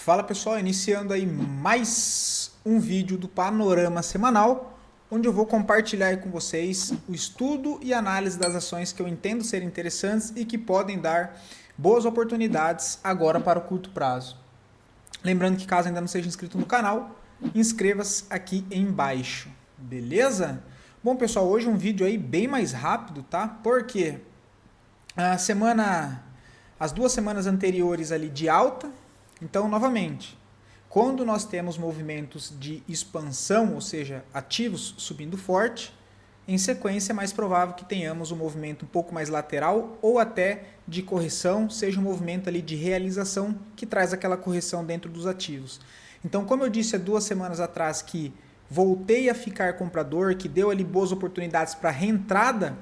Fala pessoal, iniciando aí mais um vídeo do Panorama Semanal, onde eu vou compartilhar aí com vocês o estudo e análise das ações que eu entendo serem interessantes e que podem dar boas oportunidades agora para o curto prazo. Lembrando que caso ainda não seja inscrito no canal, inscreva-se aqui embaixo, beleza? Bom pessoal, hoje um vídeo aí bem mais rápido, tá? Porque as 2 semanas anteriores ali de alta. Então, novamente, quando nós temos movimentos de expansão, ou seja, ativos subindo forte, em sequência é mais provável que tenhamos um movimento um pouco mais lateral ou até de correção, seja um movimento ali de realização que traz aquela correção dentro dos ativos. Então, como eu disse há 2 semanas atrás que voltei a ficar comprador, que deu ali boas oportunidades para reentrada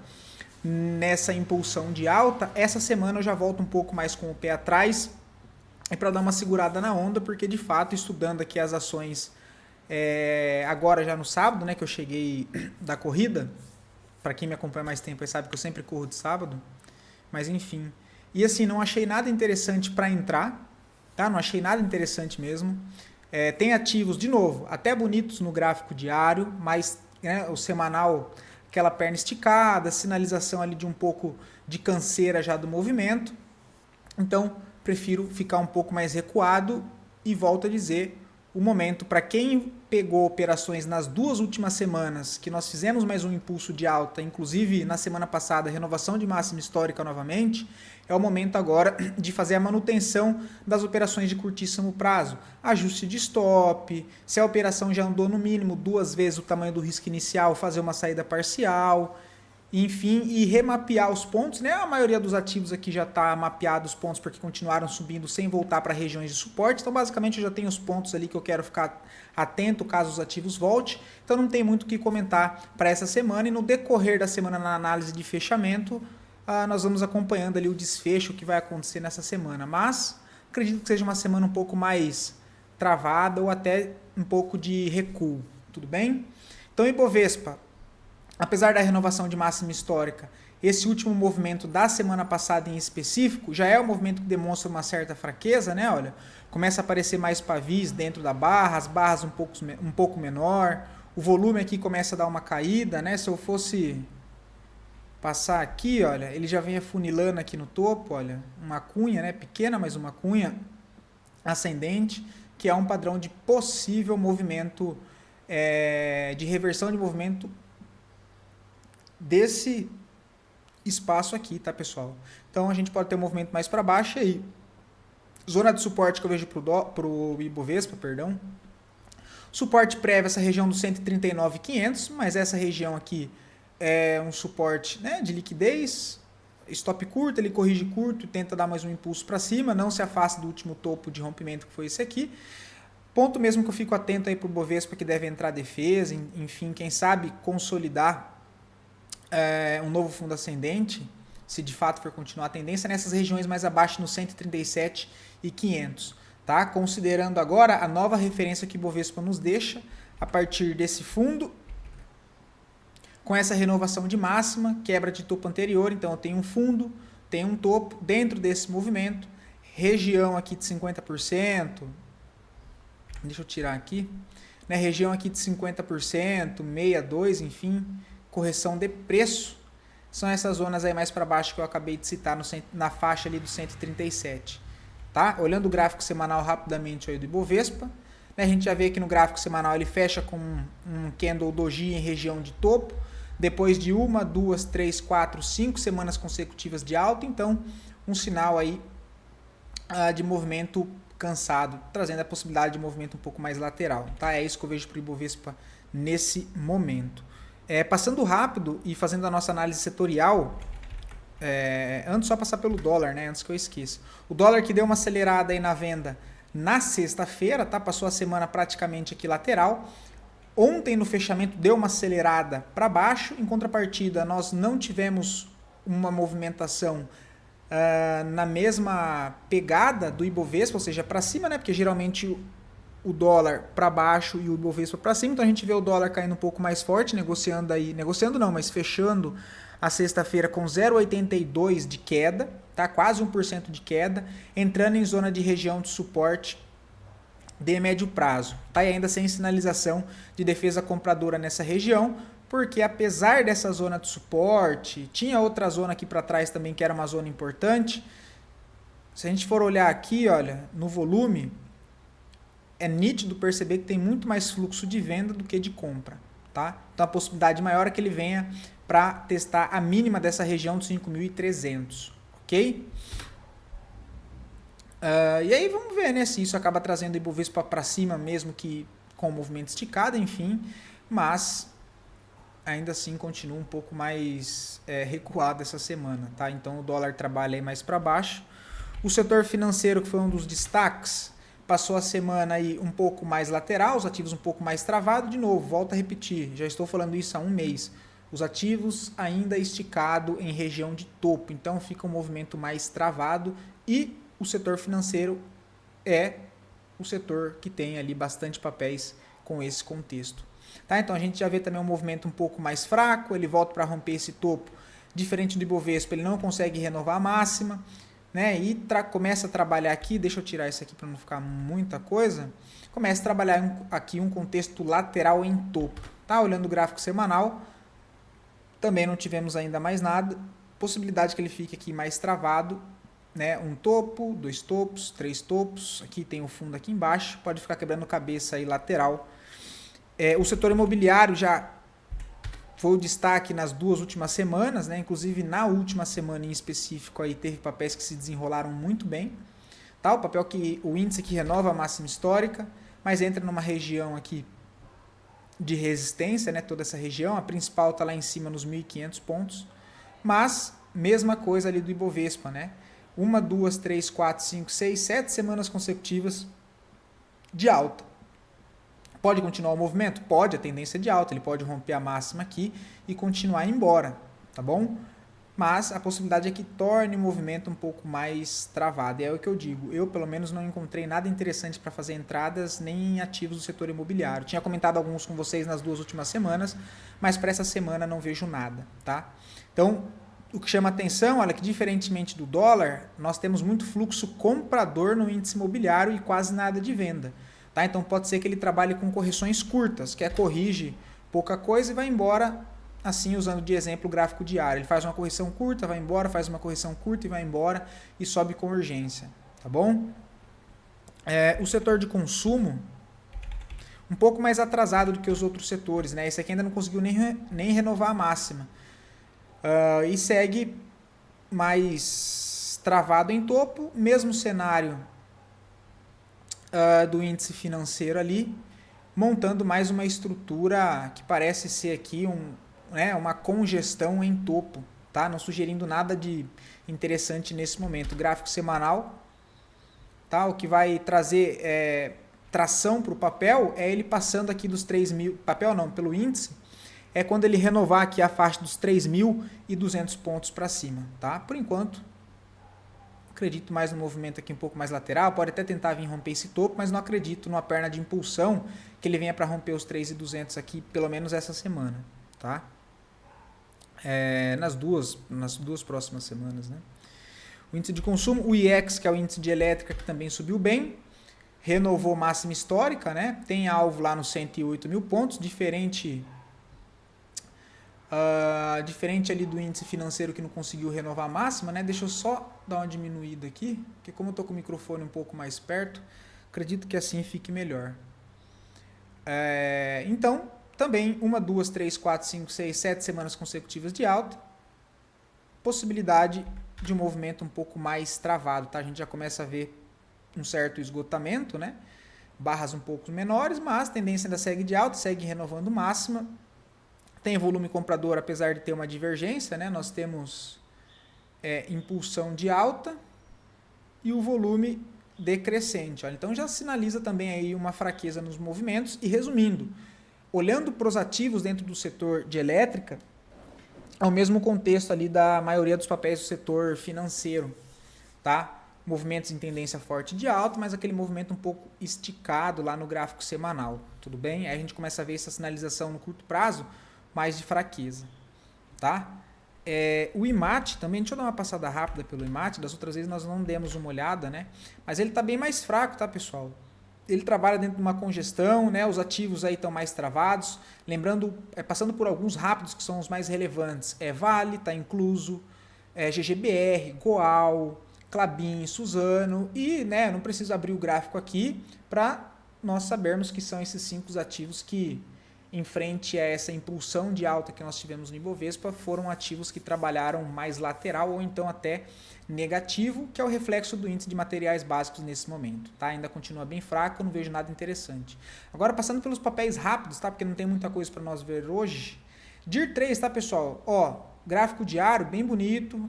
nessa impulsão de alta, essa semana eu já volto um pouco mais com o pé atrás, é para dar uma segurada na onda, porque de fato, estudando aqui as ações, agora já no sábado, né, que eu cheguei da corrida, para quem me acompanha mais tempo aí sabe que eu sempre corro de sábado, mas enfim. E assim, não achei nada interessante para entrar, tá? Não achei nada interessante mesmo. Tem ativos, de novo, até bonitos no gráfico diário, mas né, o semanal, aquela perna esticada, sinalização ali de um pouco de canseira já do movimento. Então, prefiro ficar um pouco mais recuado e volto a dizer, o momento para quem pegou operações nas 2 últimas semanas, que nós fizemos mais um impulso de alta, inclusive na semana passada, renovação de máxima histórica novamente, é o momento agora de fazer a manutenção das operações de curtíssimo prazo. Ajuste de stop, se a operação já andou no mínimo 2 vezes o tamanho do risco inicial, fazer uma saída parcial, enfim, e remapear os pontos, né? A maioria dos ativos aqui já está mapeado os pontos porque continuaram subindo sem voltar para regiões de suporte. Então, basicamente, eu já tenho os pontos ali que eu quero ficar atento caso os ativos voltem. Então, não tem muito o que comentar para essa semana. E no decorrer da semana, na análise de fechamento, nós vamos acompanhando ali o desfecho que vai acontecer nessa semana. Mas acredito que seja uma semana um pouco mais travada ou até um pouco de recuo. Tudo bem? Então, Ibovespa, apesar da renovação de máxima histórica, esse último movimento da semana passada em específico já é um movimento que demonstra uma certa fraqueza, né? Olha, começa a aparecer mais pavis dentro da barra, as barras um pouco menor, o volume aqui começa a dar uma caída, né? Se eu fosse passar aqui, olha, ele já vem afunilando aqui no topo, olha, uma cunha, né? Pequena, mas uma cunha ascendente, que é um padrão de possível movimento, de reversão de movimento desse espaço aqui, tá pessoal? Então a gente pode ter um movimento mais para baixo aí. Zona de suporte que eu vejo para o Ibovespa, perdão. Suporte prévio, essa região dos 139.500, mas essa região aqui é um suporte, né, de liquidez. Stop curto, ele corrige curto e tenta dar mais um impulso para cima, não se afasta do último topo de rompimento que foi esse aqui. Ponto mesmo que eu fico atento aí para o Ibovespa, que deve entrar defesa, enfim, quem sabe consolidar um novo fundo ascendente, se de fato for continuar a tendência, nessas regiões mais abaixo, no 137.500, tá? Considerando agora a nova referência que o Bovespa nos deixa, a partir desse fundo, com essa renovação de máxima, quebra de topo anterior, então eu tenho um fundo, tenho um topo, dentro desse movimento, região aqui de 50%, deixa eu tirar aqui, né? Região aqui de 50%, 62%, enfim, correção de preço, são essas zonas aí mais para baixo que eu acabei de citar na faixa ali do 137, tá? Olhando o gráfico semanal rapidamente aí do Ibovespa, né, a gente já vê que no gráfico semanal ele fecha com um candle doji em região de topo, depois de 1, 2, 3, 4, 5 semanas consecutivas de alta, então um sinal aí de movimento cansado, trazendo a possibilidade de movimento um pouco mais lateral, tá? É isso que eu vejo para o Ibovespa nesse momento. Passando rápido e fazendo a nossa análise setorial, antes só passar pelo dólar, né, antes que eu esqueça. O dólar que deu uma acelerada aí na venda na sexta-feira, tá? Passou a semana praticamente aqui lateral. Ontem no fechamento deu uma acelerada para baixo, em contrapartida nós não tivemos uma movimentação na mesma pegada do Ibovespa, ou seja, para cima, né, porque geralmente o dólar para baixo e o Ibovespa para cima, então a gente vê o dólar caindo um pouco mais forte, mas fechando a sexta-feira com 0,82 de queda, tá? Quase 1% de queda, entrando em zona de região de suporte de médio prazo, tá? E ainda sem sinalização de defesa compradora nessa região, porque apesar dessa zona de suporte, tinha outra zona aqui para trás também que era uma zona importante. Se a gente for olhar aqui, olha, no volume, é nítido perceber que tem muito mais fluxo de venda do que de compra, tá? Então a possibilidade maior é que ele venha para testar a mínima dessa região de 5.300, ok? E aí vamos ver, né, se isso acaba trazendo o Ibovespa para cima, mesmo que com o movimento esticado, enfim, mas ainda assim continua um pouco mais recuado essa semana, tá? Então o dólar trabalha aí mais para baixo. O setor financeiro, que foi um dos destaques, passou a semana aí um pouco mais lateral, os ativos um pouco mais travados. De novo, volto a repetir, já estou falando isso há um mês. Os ativos ainda esticado em região de topo, então fica um movimento mais travado e o setor financeiro é o setor que tem ali bastante papéis com esse contexto. Tá? Então a gente já vê também um movimento um pouco mais fraco, ele volta para romper esse topo, diferente do Ibovespa, ele não consegue renovar a máxima, né? E começa a trabalhar aqui, deixa eu tirar isso aqui para não ficar muita coisa, começa a trabalhar aqui um contexto lateral em topo. Tá? Olhando o gráfico semanal, também não tivemos ainda mais nada, possibilidade que ele fique aqui mais travado, né? Um topo, dois topos, três topos, aqui tem o fundo aqui embaixo, pode ficar quebrando cabeça aí lateral. O setor imobiliário já foi o destaque nas duas últimas semanas, né? Inclusive na última semana em específico aí teve papéis que se desenrolaram muito bem, tá? O papel que o índice que renova a máxima histórica, mas entra numa região aqui de resistência, né? Toda essa região, a principal está lá em cima nos 1.500 pontos, mas mesma coisa ali do Ibovespa, né? 1, 2, 3, 4, 5, 6, 7 semanas consecutivas de alta. Pode continuar o movimento? Pode, a tendência é de alta, ele pode romper a máxima aqui e continuar embora, tá bom? Mas a possibilidade é que torne o movimento um pouco mais travado, é o que eu digo. Eu, pelo menos, não encontrei nada interessante para fazer entradas nem em ativos do setor imobiliário. Tinha comentado alguns com vocês nas duas últimas semanas, mas para essa semana não vejo nada, tá? Então, o que chama atenção, olha que diferentemente do dólar, nós temos muito fluxo comprador no índice imobiliário e quase nada de venda. Tá? Então pode ser que ele trabalhe com correções curtas, que corrige pouca coisa e vai embora, assim usando de exemplo o gráfico diário. Ele faz uma correção curta, vai embora, faz uma correção curta e vai embora e sobe com urgência. Tá bom? O setor de consumo, um pouco mais atrasado do que os outros setores, né? Esse aqui ainda não conseguiu nem renovar a máxima. E segue mais travado em topo, mesmo cenário do índice financeiro ali, montando mais uma estrutura que parece ser aqui uma congestão em topo, tá? Não sugerindo nada de interessante nesse momento. O gráfico semanal, tá? O que vai trazer tração para o papel é ele passando aqui dos 3.000, papel não, pelo índice, é quando ele renovar aqui a faixa dos 3.200 pontos para cima, tá? Por enquanto, acredito mais no movimento aqui um pouco mais lateral, pode até tentar vir romper esse topo, mas não acredito numa perna de impulsão que ele venha para romper os 3.200 aqui, pelo menos essa semana, tá? Nas duas próximas semanas, né? O índice de consumo, o IEX, que é o índice de elétrica, que também subiu bem, renovou máxima histórica, né? Tem alvo lá nos 108 mil pontos, diferente ali do índice financeiro que não conseguiu renovar a máxima, né? Deixa eu só dar uma diminuída aqui, porque como eu estou com o microfone um pouco mais perto, acredito que assim fique melhor. Então, também 1, 2, 3, 4, 5, 6, 7 semanas consecutivas de alta, possibilidade de um movimento um pouco mais travado, tá? A gente já começa a ver um certo esgotamento, né? Barras um pouco menores, mas a tendência ainda segue de alta, segue renovando máxima. Tem volume comprador, apesar de ter uma divergência, né? Nós temos impulsão de alta e o volume decrescente. Olha. Então já sinaliza também aí uma fraqueza nos movimentos. E resumindo, olhando para os ativos dentro do setor de elétrica, é o mesmo contexto ali da maioria dos papéis do setor financeiro, tá? Movimentos em tendência forte de alta, mas aquele movimento um pouco esticado lá no gráfico semanal, tudo bem? Aí a gente começa a ver essa sinalização no curto prazo, mais de fraqueza, tá? O IMAT também, deixa eu dar uma passada rápida pelo IMAT, das outras vezes nós não demos uma olhada, né? Mas ele está bem mais fraco, tá, pessoal? ele trabalha dentro de uma congestão, né? Os ativos aí estão mais travados. Lembrando, passando por alguns rápidos que são os mais relevantes. Vale, está incluso, GGBR, Goal, Klabin, Suzano e, né, não preciso abrir o gráfico aqui para nós sabermos que são esses 5 ativos que, em frente a essa impulsão de alta que nós tivemos no Ibovespa, foram ativos que trabalharam mais lateral ou então até negativo, que é o reflexo do índice de materiais básicos nesse momento. Tá? Ainda continua bem fraco, não vejo nada interessante. Agora, passando pelos papéis rápidos, tá? Porque não tem muita coisa para nós ver hoje. DIR 3, tá, pessoal? Ó, gráfico diário, bem bonito,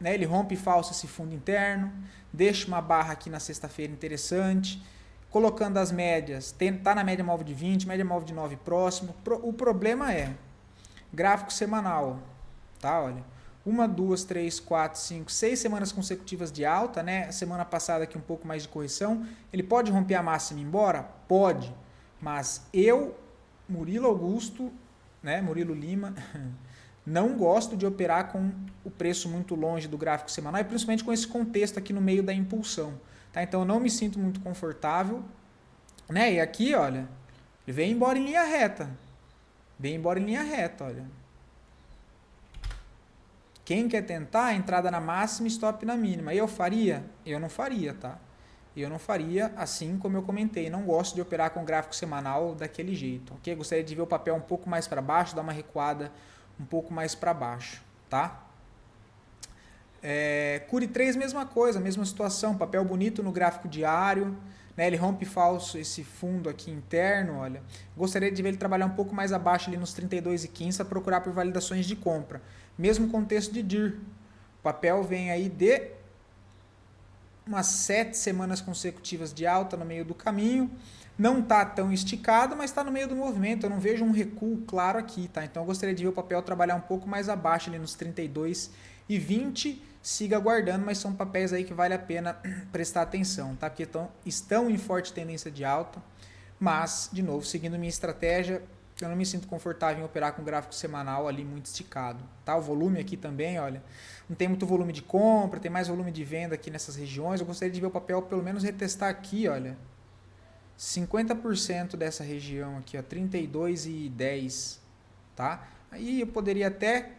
né? Ele rompe e falsa esse fundo interno, deixa uma barra aqui na sexta-feira interessante, colocando as médias, tá na média móvel de 20, média móvel de 9 próximo. O problema é gráfico semanal, tá? Olha, 1, 2, 3, 4, 5, 6 semanas consecutivas de alta, né? Semana passada aqui um pouco mais de correção. Ele pode romper a máxima e ir embora? Pode. Mas eu, Murilo Augusto, né? Murilo Lima, não gosto de operar com o preço muito longe do gráfico semanal e principalmente com esse contexto aqui no meio da impulsão. Tá? Então eu não me sinto muito confortável, né? E aqui, olha, ele vem embora em linha reta. Vem embora em linha reta, olha. Quem quer tentar, entrada na máxima e stop na mínima. Eu faria? Eu não faria, tá? Eu não faria, assim como eu comentei. Não gosto de operar com gráfico semanal daquele jeito, ok? Gostaria de ver o papel um pouco mais para baixo, dar uma recuada um pouco mais para baixo, tá? Cure 3, mesma coisa, mesma situação, papel bonito no gráfico diário, né? Ele rompe falso esse fundo aqui interno, olha. Gostaria de ver ele trabalhar um pouco mais abaixo ali nos 32,15 para procurar por validações de compra. Mesmo contexto de DIR. O papel vem aí de umas 7 semanas consecutivas de alta no meio do caminho. Não está tão esticado, mas está no meio do movimento. Eu não vejo um recuo claro aqui, tá? Então eu gostaria de ver o papel trabalhar um pouco mais abaixo ali nos 32,20. Siga aguardando, mas são papéis aí que vale a pena prestar atenção, tá? Porque estão em forte tendência de alta, mas, de novo, seguindo minha estratégia, eu não me sinto confortável em operar com gráfico semanal ali muito esticado, tá? O volume aqui também, olha, não tem muito volume de compra, tem mais volume de venda aqui nessas regiões. Eu gostaria de ver o papel pelo menos retestar aqui, olha, 50% dessa região aqui, ó, 32,10, tá? Aí eu poderia até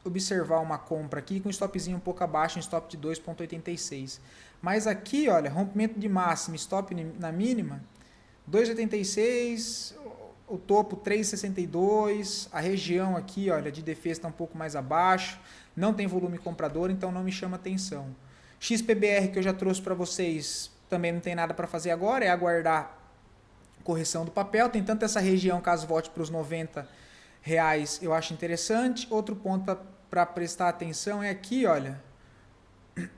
observar uma compra aqui com um stopzinho um pouco abaixo, um stop de 2,86. Mas aqui, olha, rompimento de máxima, stop na mínima, 2,86, o topo 3,62, a região aqui, olha, de defesa está um pouco mais abaixo, não tem volume comprador, então não me chama atenção. XPBR que eu já trouxe para vocês, também não tem nada para fazer agora, é aguardar correção do papel. Tem tanto essa região, caso volte para os R$90, eu acho interessante. Outro ponto para prestar atenção é aqui, olha,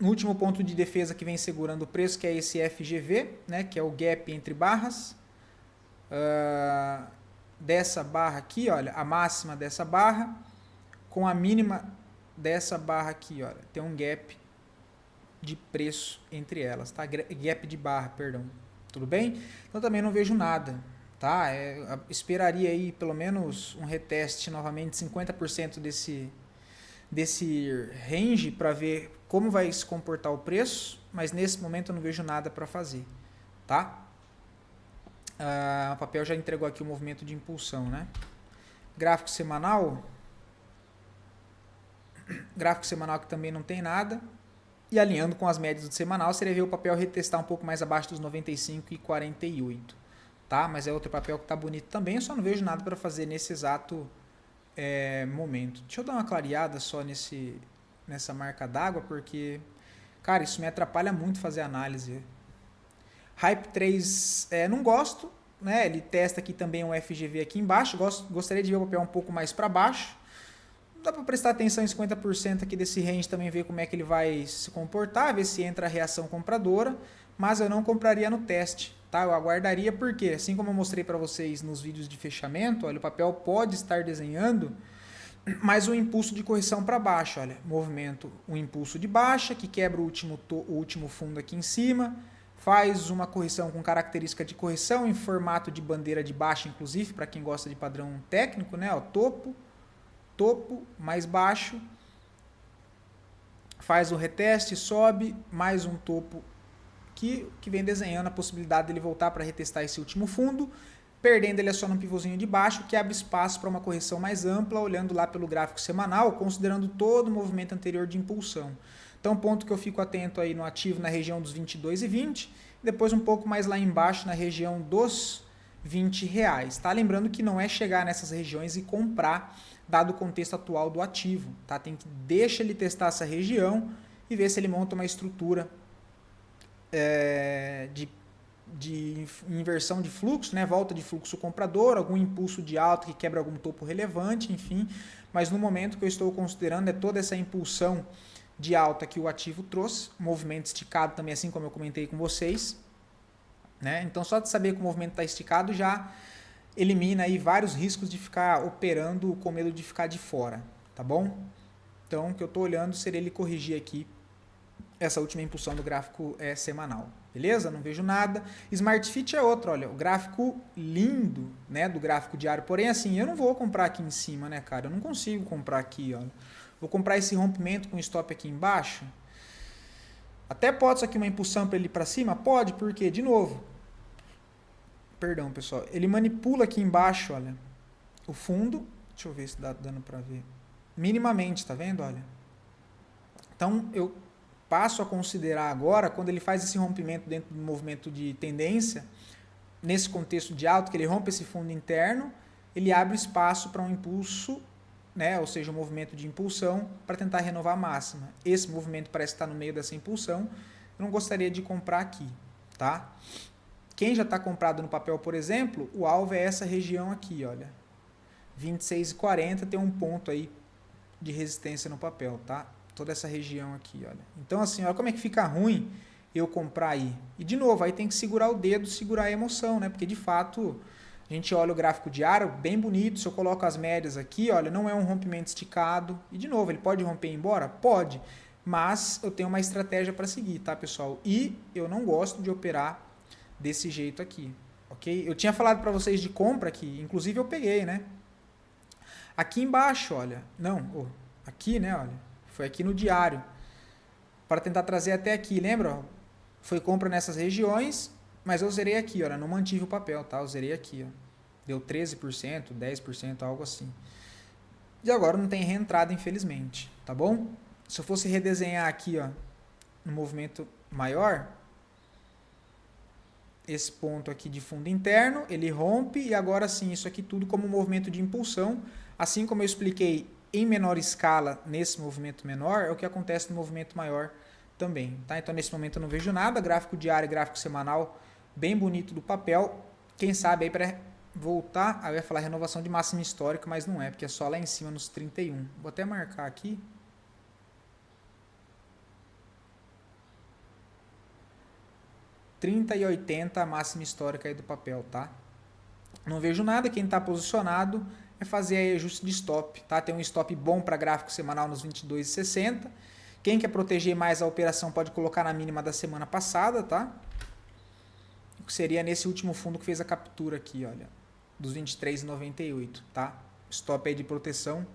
o último ponto de defesa que vem segurando o preço, que é esse FGV, né, que é o gap entre barras, dessa barra aqui, olha, a máxima dessa barra com a mínima dessa barra aqui, olha, tem um gap de preço entre elas, tá? Gap de barra, perdão. Tudo bem? Então também não vejo nada, tá? Esperaria aí pelo menos um reteste novamente, 50% desse range para ver como vai se comportar o preço, mas nesse momento eu não vejo nada para fazer, tá? O papel já entregou aqui o movimento de impulsão, né? Gráfico semanal que também não tem nada. E alinhando com as médias do semanal, seria ver o papel retestar um pouco mais abaixo dos 95,48. Tá? Mas é outro papel que está bonito também, eu só não vejo nada para fazer nesse exato momento. Deixa eu dar uma clareada só nessa marca d'água, porque, cara, isso me atrapalha muito fazer análise. Hype 3, não gosto, né? Ele testa aqui também um FGV aqui embaixo, gostaria de ver o papel um pouco mais para baixo. Dá para prestar atenção em 50% aqui desse range também, ver como é que ele vai se comportar, ver se entra a reação compradora, mas eu não compraria no teste, tá? Eu aguardaria porque, assim como eu mostrei para vocês nos vídeos de fechamento, olha, o papel pode estar desenhando mais um impulso de correção para baixo, olha, movimento, um impulso de baixa que quebra o último fundo aqui em cima, faz uma correção com característica de correção em formato de bandeira de baixa, inclusive, para quem gosta de padrão técnico, né? Ó, topo mais baixo, faz o reteste, sobe, mais um topo aqui, que vem desenhando a possibilidade dele voltar para retestar esse último fundo, perdendo ele só no pivôzinho de baixo, que abre espaço para uma correção mais ampla, olhando lá pelo gráfico semanal, considerando todo o movimento anterior de impulsão. Então, ponto que eu fico atento aí no ativo na região dos 22,20, depois um pouco mais lá embaixo na região dos R$20, tá? Lembrando que não é chegar nessas regiões e comprar, dado o contexto atual do ativo, tá? Tem que deixar ele testar essa região e ver se ele monta uma estrutura de inversão de fluxo, né? Volta de fluxo comprador, algum impulso de alta que quebra algum topo relevante, enfim. Mas no momento que eu estou considerando é toda essa impulsão de alta que o ativo trouxe, movimento esticado também, assim como eu comentei com vocês, né? Então só de saber que o movimento está esticado já elimina aí vários riscos de ficar operando com medo de ficar de fora, tá bom? Então o que eu estou olhando seria ele corrigir aqui essa última impulsão do gráfico semanal, beleza? Não vejo nada. Smart Fit é outro, olha, o gráfico lindo, né, do gráfico diário, porém assim, eu não vou comprar aqui em cima, né, cara? Eu não consigo comprar aqui, olha. Vou comprar esse rompimento com stop aqui embaixo. Até pode isso aqui uma impulsão para ele para cima? Pode, porque, de novo, perdão, pessoal, ele manipula aqui embaixo, olha, o fundo, deixa eu ver se dá dando para ver, minimamente, tá vendo, olha? Então, eu passo a considerar agora, quando ele faz esse rompimento dentro do movimento de tendência, nesse contexto de alta, que ele rompe esse fundo interno, ele abre espaço para um impulso, né, ou seja, um movimento de impulsão para tentar renovar a máxima. Esse movimento parece estar no meio dessa impulsão, eu não gostaria de comprar aqui, tá? Quem já está comprado no papel, por exemplo, o alvo é essa região aqui, olha, 26,40, tem um ponto aí de resistência no papel, tá? Toda essa região aqui, olha. Então, assim, olha como é que fica ruim eu comprar aí. E, de novo, aí tem que segurar o dedo, segurar a emoção, né? Porque, de fato, a gente olha o gráfico diário, bem bonito. Se eu coloco as médias aqui, olha, não é um rompimento esticado. E, de novo, ele pode romper e ir embora? Pode. Mas eu tenho uma estratégia para seguir, tá, pessoal? E eu não gosto de operar desse jeito aqui, ok? Eu tinha falado para vocês de compra aqui, inclusive eu peguei, né? Aqui embaixo, olha. Não, aqui, né, olha. Foi aqui no diário, para tentar trazer até aqui, lembra? Foi compra nessas regiões, mas eu zerei aqui, olha, não mantive o papel, tá? Eu zerei aqui, ó. Deu 13%, 10%, algo assim. E agora não tem reentrada, infelizmente, tá bom? Se eu fosse redesenhar aqui, ó, no movimento maior, esse ponto aqui de fundo interno, ele rompe e agora sim, isso aqui tudo como um movimento de impulsão, assim como eu expliquei em menor escala, nesse movimento menor, é o que acontece no movimento maior também, tá? Então, nesse momento eu não vejo nada, gráfico diário e gráfico semanal, bem bonito do papel, quem sabe aí para voltar, aí eu ia falar renovação de máxima histórica, mas não é, porque é só lá em cima nos 31. Vou até marcar aqui. R$30,80 a máxima histórica aí do papel, tá? Não vejo nada, quem está posicionado é fazer aí ajuste de stop, tá? Tem um stop bom para gráfico semanal nos 22,60. Quem quer proteger mais a operação pode colocar na mínima da semana passada, tá? Que seria nesse último fundo que fez a captura aqui, olha, dos 23,98, tá? Stop aí de proteção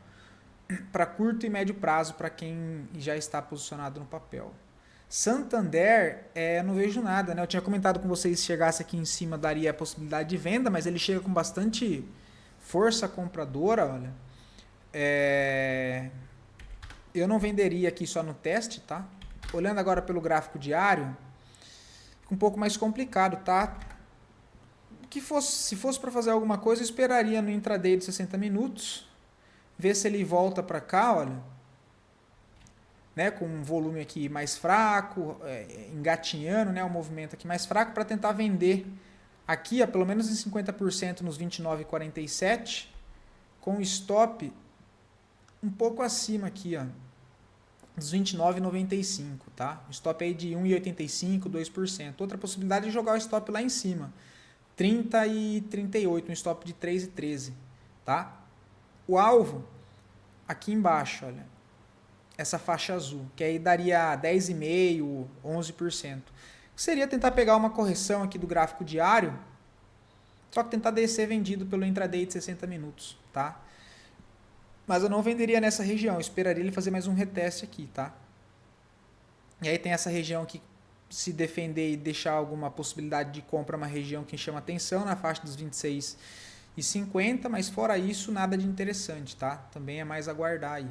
para curto e médio prazo para quem já está posicionado no papel. Santander, não vejo nada, né? Eu tinha comentado com vocês, se chegasse aqui em cima daria a possibilidade de venda, mas ele chega com bastante força compradora, olha. Eu não venderia aqui só no teste, tá? Olhando agora pelo gráfico diário, fica um pouco mais complicado, tá? Se fosse para fazer alguma coisa, eu esperaria no intraday de 60 minutos, ver se ele volta para cá, olha, né, com um volume aqui mais fraco, engatinhando, né, o movimento aqui mais fraco, para tentar vender aqui, pelo menos em 50% nos 29,47, com stop um pouco acima aqui, ó, dos 29,95, tá? Stop aí de 1,85, 2%. Outra possibilidade é jogar o stop lá em cima, 30,38, um stop de 3,13, tá? O alvo aqui embaixo, olha, essa faixa azul, que aí daria 10,5%, 11%. Seria tentar pegar uma correção aqui do gráfico diário, só que tentar descer vendido pelo intraday de 60 minutos, tá? Mas eu não venderia nessa região, eu esperaria ele fazer mais um reteste aqui, tá? E aí tem essa região aqui se defender e deixar alguma possibilidade de compra, uma região que chama atenção, na faixa dos 26,50, mas fora isso, nada de interessante, tá? Também é mais aguardar aí.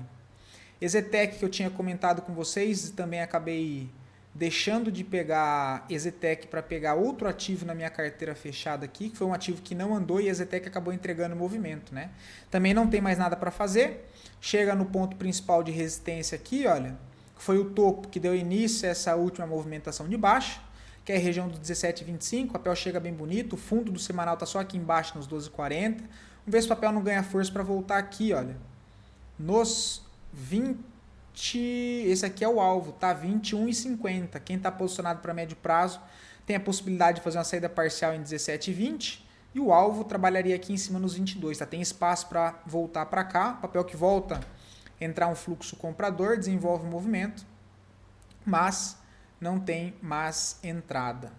Exetec, que eu tinha comentado com vocês, também acabei deixando de pegar Exetec para pegar outro ativo na minha carteira fechada aqui, que foi um ativo que não andou e a Exetec acabou entregando o movimento, né? Também não tem mais nada para fazer. Chega no ponto principal de resistência aqui, olha, que foi o topo que deu início a essa última movimentação de baixa, que é a região do 17,25, o papel chega bem bonito, o fundo do semanal está só aqui embaixo nos 12,40. Vamos ver se o papel não ganha força para voltar aqui, olha, nos 20, esse aqui é o alvo, tá? 21,50. Quem está posicionado para médio prazo tem a possibilidade de fazer uma saída parcial em 17,20 e o alvo trabalharia aqui em cima nos 22, tá? Tem espaço para voltar para cá, papel que volta, entrar um fluxo comprador, desenvolve o movimento, mas não tem mais entrada,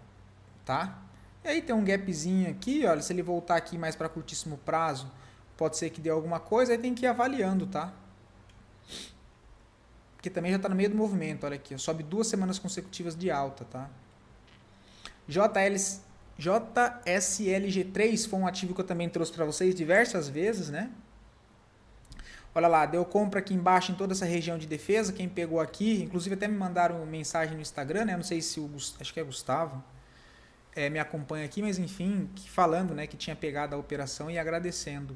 tá? E aí tem um gapzinho aqui, olha, se ele voltar aqui mais para curtíssimo prazo, pode ser que dê alguma coisa, aí tem que ir avaliando, tá? Porque também já está no meio do movimento, olha aqui, sobe 2 semanas consecutivas de alta, tá? JSLG3 foi um ativo que eu também trouxe para vocês diversas vezes, né? Olha lá, deu compra aqui embaixo em toda essa região de defesa, quem pegou aqui, inclusive até me mandaram mensagem no Instagram, né? Não sei se acho que é Gustavo, me acompanha aqui, mas enfim, falando, né, que tinha pegado a operação e agradecendo.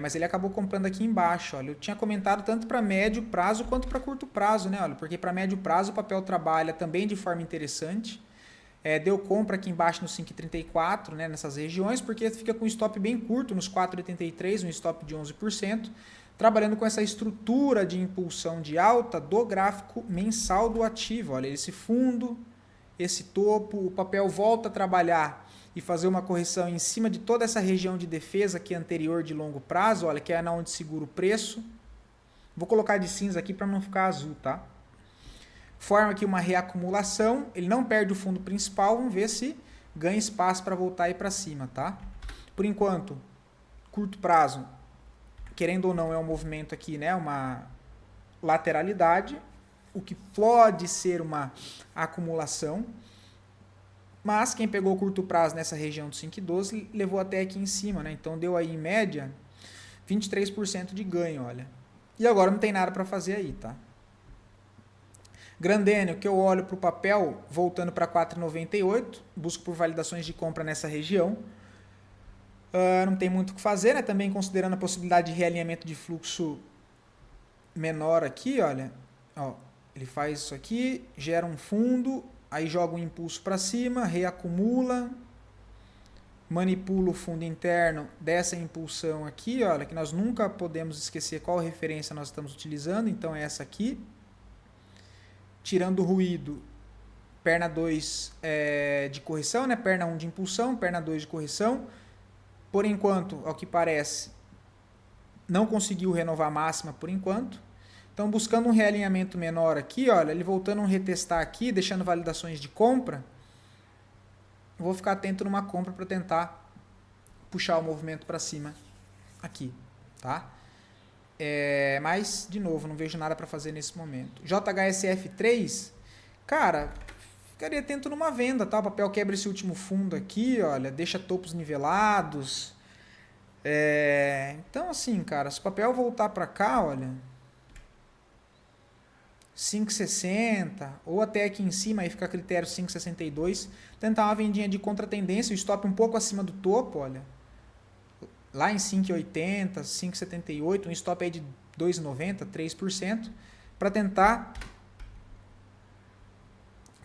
Mas ele acabou comprando aqui embaixo, olha, eu tinha comentado tanto para médio prazo quanto para curto prazo, né, olha, porque para médio prazo o papel trabalha também de forma interessante, deu compra aqui embaixo no 5,34, né, nessas regiões, porque fica com um stop bem curto, nos 4,83, um stop de 11%, trabalhando com essa estrutura de impulsão de alta do gráfico mensal do ativo, olha, esse fundo, esse topo, o papel volta a trabalhar e fazer uma correção em cima de toda essa região de defesa que é anterior de longo prazo, olha, que é na onde segura o preço. Vou colocar de cinza aqui para não ficar azul, tá? Forma aqui uma reacumulação, ele não perde o fundo principal, vamos ver se ganha espaço para voltar aí para cima, tá? Por enquanto, curto prazo, querendo ou não, é um movimento aqui, né, uma lateralidade, o que pode ser uma acumulação. Mas quem pegou o curto prazo nessa região do 5,12 levou até aqui em cima, né? Então deu aí em média 23% de ganho, olha. E agora não tem nada para fazer aí, tá? Grandênio, que eu olho para o papel, voltando para 4,98, busco por validações de compra nessa região. Não tem muito o que fazer, né? Também considerando a possibilidade de realinhamento de fluxo menor aqui, olha. Ó, ele faz isso aqui, gera um fundo, aí joga um impulso para cima, reacumula, manipula o fundo interno dessa impulsão aqui, olha, que nós nunca podemos esquecer qual referência nós estamos utilizando, então é essa aqui. Tirando o ruído, perna 2 de correção, né? Perna 1 de impulsão, perna 2 de correção. Por enquanto, ao que parece, não conseguiu renovar a máxima por enquanto. Então, buscando um realinhamento menor aqui, olha, ele voltando a retestar aqui, deixando validações de compra, eu vou ficar atento numa compra para tentar puxar o movimento para cima aqui, tá? Mas, de novo, não vejo nada para fazer nesse momento. JHSF3, cara, ficaria atento numa venda, tá? O papel quebra esse último fundo aqui, olha, deixa topos nivelados. Então, assim, cara, se o papel voltar para cá, olha, 5,60 ou até aqui em cima, aí fica a critério 5,62, tentar uma vendinha de contratendência, o stop um pouco acima do topo, olha, lá em 5,80, 5,78, um stop aí de 2,90, 3%, para tentar,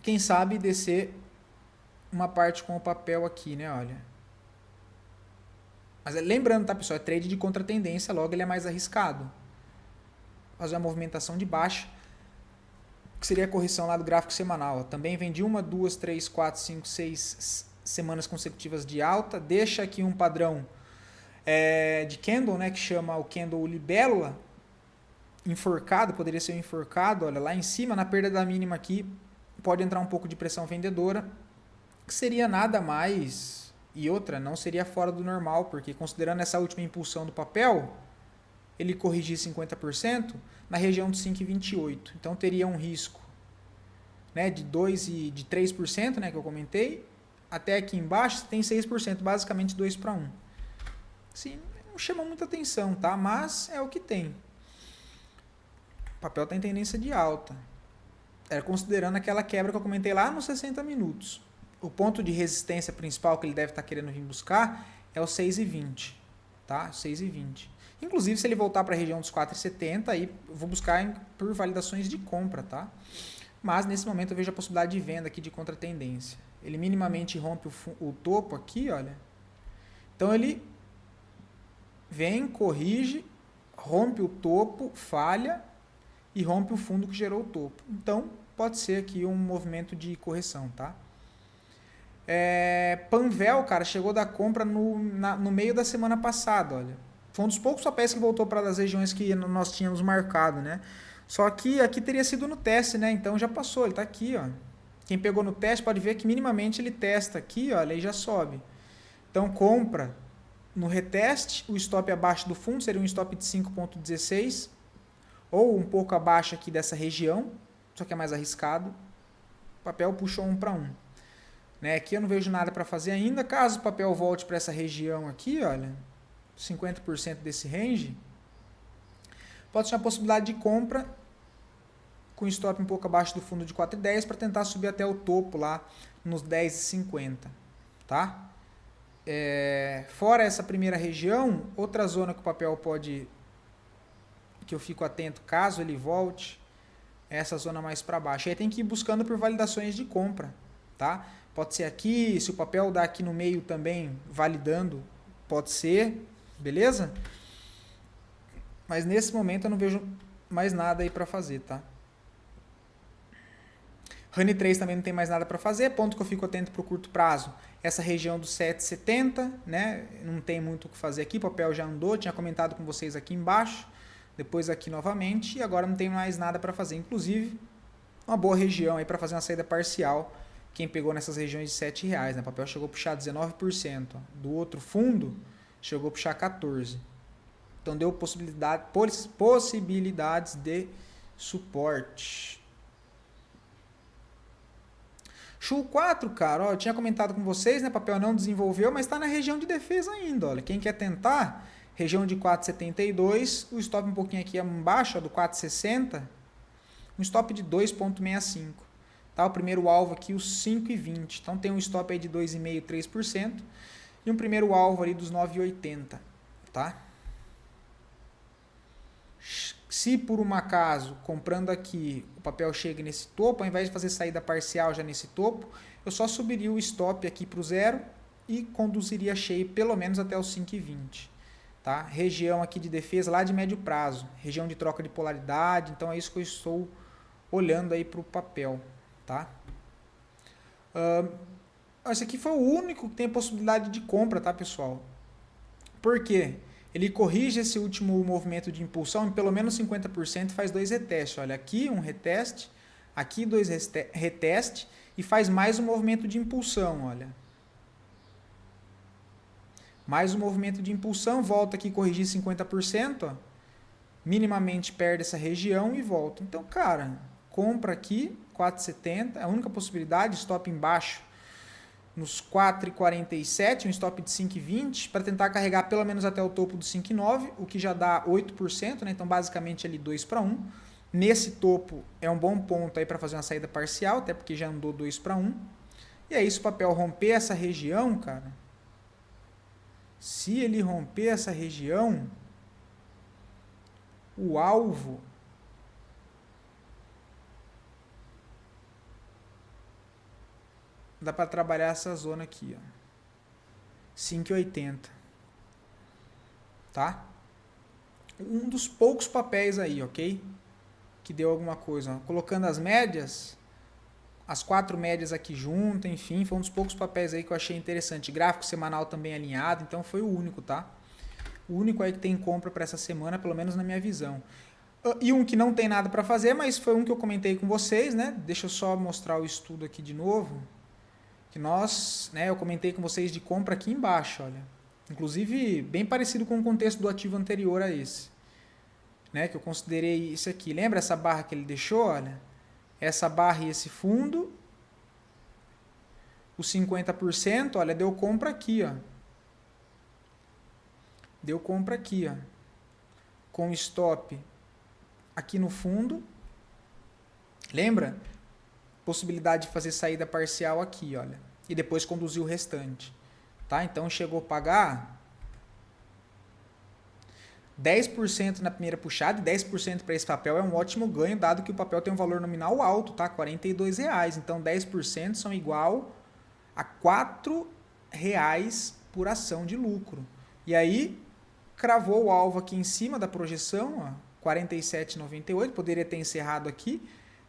quem sabe, descer uma parte com o papel aqui, né, olha. Mas lembrando, tá, pessoal, é trade de contratendência, logo ele é mais arriscado. Fazer uma movimentação de baixa, que seria a correção lá do gráfico semanal. Ó. Também vendi 1, 2, 3, 4, 5, 6 semanas consecutivas de alta. Deixa aqui um padrão de candle, né, que chama o candle libélula. Enforcado, poderia ser um enforcado. Olha, lá em cima, na perda da mínima aqui, pode entrar um pouco de pressão vendedora, que seria nada mais... E outra, não seria fora do normal, porque considerando essa última impulsão do papel, ele corrigir 50% na região de 5,28. Então teria um risco né, de 2 e de 3%, né, que eu comentei, até aqui embaixo tem 6%, basicamente 2 para 1. Assim, não chama muita atenção, tá? Mas é o que tem. O papel está em tendência de alta. Era considerando aquela quebra que eu comentei lá nos 60 minutos. O ponto de resistência principal que ele deve estar querendo vir buscar é o 6,20, tá? 6,20. Inclusive, se ele voltar para a região dos 4,70, aí eu vou buscar por validações de compra, tá? Mas nesse momento eu vejo a possibilidade de venda aqui de contratendência. Ele minimamente rompe o topo aqui, olha. Então ele vem, corrige, rompe o topo, falha e rompe o fundo que gerou o topo. Então pode ser aqui um movimento de correção, tá? Panvel, cara, chegou da compra no meio da semana passada, olha. Foi um dos poucos papéis que voltou para as regiões que nós tínhamos marcado, né? Só que aqui teria sido no teste, né? Então já passou, ele está aqui, ó. Quem pegou no teste pode ver que minimamente ele testa aqui, olha, e já sobe. Então compra no reteste, o stop abaixo do fundo seria um stop de 5,16 ou um pouco abaixo aqui dessa região, só que é mais arriscado. O papel puxou 1 para 1. Né? Aqui eu não vejo nada para fazer ainda. Caso o papel volte para essa região aqui, olha, 50% desse range, pode ser uma possibilidade de compra com stop um pouco abaixo do fundo de 4,10 para tentar subir até o topo lá nos 10,50, tá? Fora essa primeira região, outra zona que o papel pode, que eu fico atento caso ele volte, é essa zona mais para baixo. Aí tem que ir buscando por validações de compra, tá? Pode ser aqui, se o papel dá aqui no meio também validando, pode ser, beleza? Mas nesse momento eu não vejo mais nada aí para fazer, tá? Honey 3 também não tem mais nada para fazer, ponto que eu fico atento para o curto prazo. Essa região dos 7,70, né? Não tem muito o que fazer aqui, o papel já andou, tinha comentado com vocês aqui embaixo, depois aqui novamente, e agora não tem mais nada para fazer. Inclusive, uma boa região aí para fazer uma saída parcial, quem pegou nessas regiões de R$7, né? O papel chegou a puxar 19%, ó. Do outro fundo, chegou a puxar 14%. Então deu possibilidades de suporte. Shu 4, cara, ó, eu tinha comentado com vocês, né? Papel não desenvolveu, mas está na região de defesa ainda. Olha, quem quer tentar, região de 4,72, o stop um pouquinho aqui embaixo, ó, do 4,60, um stop de 2,65. Tá? O primeiro alvo aqui, os 5,20. Então tem um stop aí de 2,5%, 3%. E um primeiro alvo ali dos 9,80. Tá? Se por um acaso, comprando aqui, o papel chega nesse topo, ao invés de fazer saída parcial já nesse topo, eu só subiria o stop aqui para o 0 e conduziria cheio pelo menos até os 5,20. Tá? Região aqui de defesa lá de médio prazo, região de troca de polaridade, então é isso que eu estou olhando aí para o papel. Tá? Esse aqui foi o único que tem possibilidade de compra, tá, pessoal? Por quê? Ele corrige esse último movimento de impulsão em pelo menos 50% e faz 2 retestes. Olha, aqui um reteste, aqui 2 retestes e faz mais um movimento de impulsão, olha. Mais um movimento de impulsão, volta aqui corrigir 50%, ó. Minimamente perde essa região e volta. Então, cara, compra aqui, 4,70, é a única possibilidade, stop embaixo nos 4,47, um stop de 5,20, para tentar carregar pelo menos até o topo do 5,9, o que já dá 8%, né? Então basicamente ali 2 para 1. Nesse topo é um bom ponto aí para fazer uma saída parcial, até porque já andou 2 para 1. E aí se o papel romper essa região, cara, se ele romper essa região, o alvo dá para trabalhar essa zona aqui, ó. 5,80. Tá? Um dos poucos papéis aí, ok? Que deu alguma coisa. Ó. Colocando as médias, as 4 médias aqui junto, enfim, foi um dos poucos papéis aí que eu achei interessante. Gráfico semanal também alinhado, então foi o único, tá? O único aí que tem compra para essa semana, pelo menos na minha visão. E um que não tem nada para fazer, mas foi um que eu comentei com vocês, né? Deixa eu só mostrar o estudo aqui de novo. Que nós, né, eu comentei com vocês de compra aqui embaixo, olha. Inclusive, bem parecido com o contexto do ativo anterior a esse. Né, que eu considerei isso aqui. Lembra essa barra que ele deixou, olha? essa barra e esse fundo. Os 50%, olha, deu compra aqui, ó. Deu compra aqui, ó. Com stop aqui no fundo. Lembra? Possibilidade de fazer saída parcial aqui, olha. E depois conduzir o restante. Tá? Então chegou a pagar 10% na primeira puxada e 10% para esse papel é um ótimo ganho, dado que o papel tem um valor nominal alto, tá? R$42. Então 10% são igual a R$4 por ação de lucro. E aí, cravou o alvo aqui em cima da projeção, ó, 47,98, poderia ter encerrado aqui,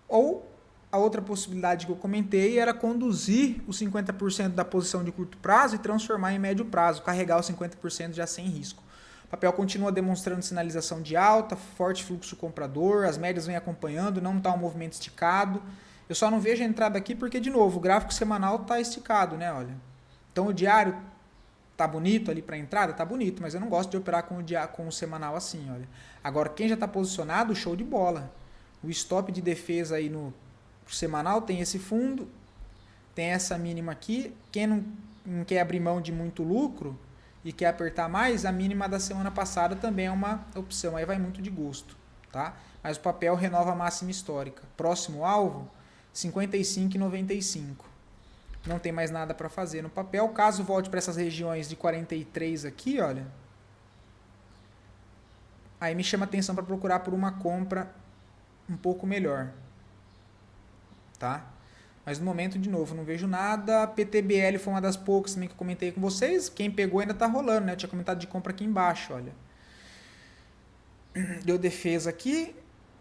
ou a outra possibilidade que eu comentei era conduzir os 50% da posição de curto prazo e transformar em médio prazo, carregar os 50% já sem risco. O papel continua demonstrando sinalização de alta, forte fluxo comprador, as médias vêm acompanhando, não está um movimento esticado. Eu só não vejo a entrada aqui porque, de novo, o gráfico semanal está esticado, né? Olha. Então o diário tá bonito ali para entrada? Tá bonito, mas eu não gosto de operar com o semanal assim, olha. Agora, quem já está posicionado, show de bola. O stop de defesa aí no semanal tem esse fundo, tem essa mínima aqui. Quem não quer abrir mão de muito lucro e quer apertar mais, a mínima da semana passada também é uma opção. Aí vai muito de gosto, tá? Mas o papel renova a máxima histórica. Próximo alvo, 55,95. Não tem mais nada para fazer no papel. Caso volte para essas regiões de 43 aqui, olha, aí me chama atenção para procurar por uma compra um pouco melhor, tá? Mas no momento, de novo, não vejo nada. PTBL foi uma das poucas também que eu comentei com vocês. Quem pegou ainda tá rolando, né? Eu tinha comentado de compra aqui embaixo, olha. Deu defesa aqui,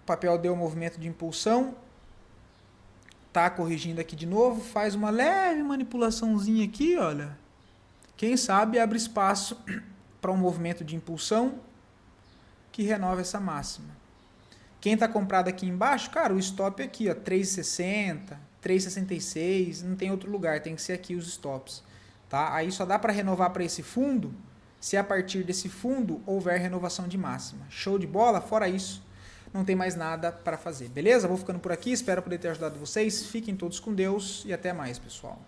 o papel deu um movimento de impulsão, tá corrigindo aqui de novo, faz uma leve manipulaçãozinha aqui, olha. Quem sabe abre espaço para um movimento de impulsão que renova essa máxima. Quem está comprado aqui embaixo, cara, o stop aqui, ó, 3,60, 3,66, não tem outro lugar, tem que ser aqui os stops, tá? Aí só dá para renovar para esse fundo se a partir desse fundo houver renovação de máxima. Show de bola? Fora isso, não tem mais nada para fazer, beleza? Vou ficando por aqui, espero poder ter ajudado vocês. Fiquem todos com Deus e até mais, pessoal.